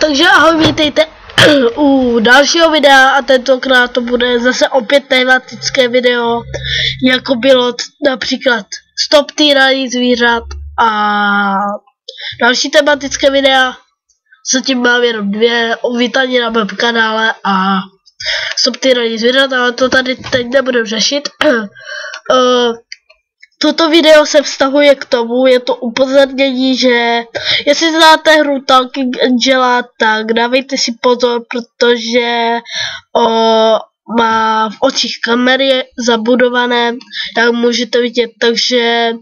Takže ahoj, vítejte u dalšího videa a tentokrát to bude zase opět tematické video, jako bylo například stop týrání zvířat a další tematické videa. Zatím mám jenom dvě, uvítání na mém kanále a stop týrání zvířat, ale to tady teď nebudeme řešit. Toto video se vztahuje k tomu, je to upozornění, že jestli znáte hru Talking Angela, tak dávejte si pozor, protože má v očích kamery zabudované, jak můžete vidět, takže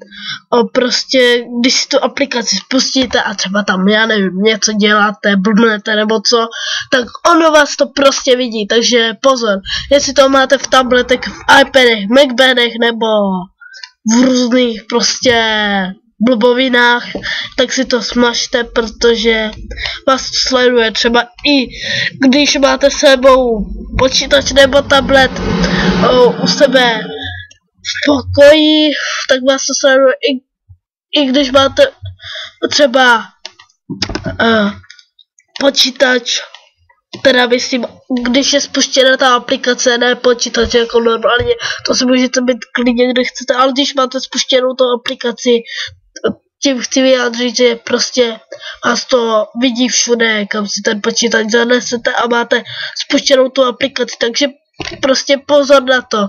prostě když si tu aplikaci spustíte a třeba tam, já nevím, něco děláte, blbnete nebo co, tak ono vás to prostě vidí, takže pozor, jestli to máte v tabletech, v iPadech, Macbookech nebo v různých prostě blbovinách, tak si to smažte, protože vás to sleduje. Třeba i když máte s sebou počítač nebo tablet u sebe v pokoji, tak vás to sleduje i když máte třeba počítač, teda myslím, když je spuštěna ta aplikace, ne počítač jako normálně, to si můžete být klidně kde chcete, ale když máte spuštěnou tu aplikaci, tím chci vyjádřit, že prostě vás to vidí všude, kam si ten počítač zanesete a máte spuštěnou tu aplikaci, takže prostě pozor na to.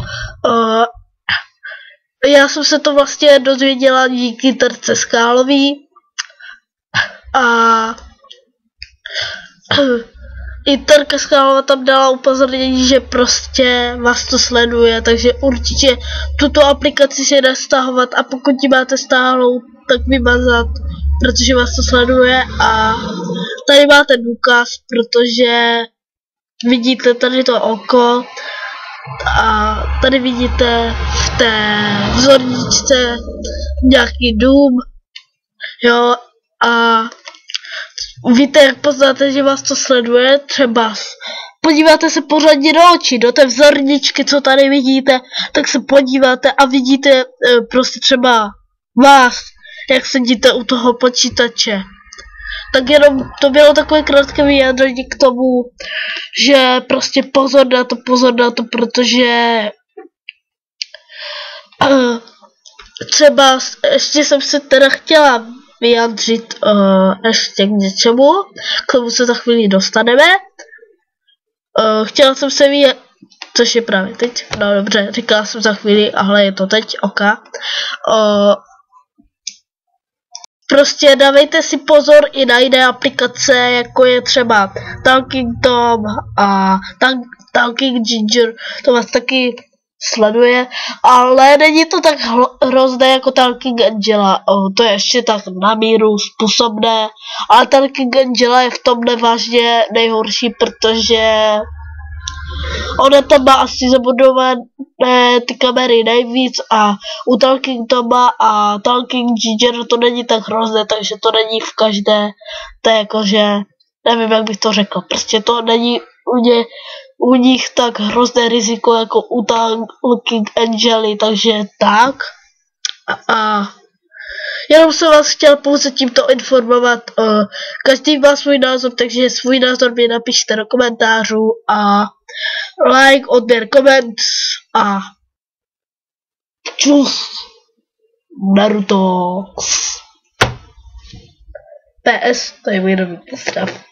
Já jsem se to vlastně dozvěděla díky Terce Skálový a i Terka Skálová tam dala upozornění, že prostě vás to sleduje, takže určitě tuto aplikaci si nestahovat a pokud ji máte stáhnout, tak vymazat, protože vás to sleduje. A tady máte důkaz, protože vidíte tady to oko a tady vidíte v té vzorničce nějaký dům, jo, a víte, jak poznáte, že vás to sleduje? Třeba podíváte se pořádně do očí, do té vzorničky, co tady vidíte, tak se podíváte a vidíte prostě třeba vás, jak sedíte u toho počítače. Tak jenom to bylo takové krátké vyjádření k tomu, že prostě pozor na to, protože třeba ještě jsem se teda chtěla vyjádřit ještě k něčemu, k tomu se za chvíli dostaneme. Chtěla jsem se vyjádřit, což je právě teď, no dobře, říkala jsem za chvíli, ale je to teď, oka. Prostě dávejte si pozor i na jiné aplikace, jako je třeba Talking Tom a Talking Ginger, to vás taky sleduje, ale není to tak hrozné jako Talking Angela, to je ještě tak na míru způsobné, ale Talking Angela je v tomhle vážně nejhorší, protože ona tam má asi zabudované ty kamery nejvíc a u Talking Toma a Talking Ginger to není tak hrozné, takže to není v každé, to je jakože, nevím jak bych to řekl, prostě to není u nich tak hrozné riziko jako u Talking Angely, takže tak. A jenom jsem vás chtěl pouze tímto informovat, každý má svůj názor, takže svůj názor mi napište do komentářů a like, odběr, comments a čus Naruto. PS, to je můj nový pozdrav.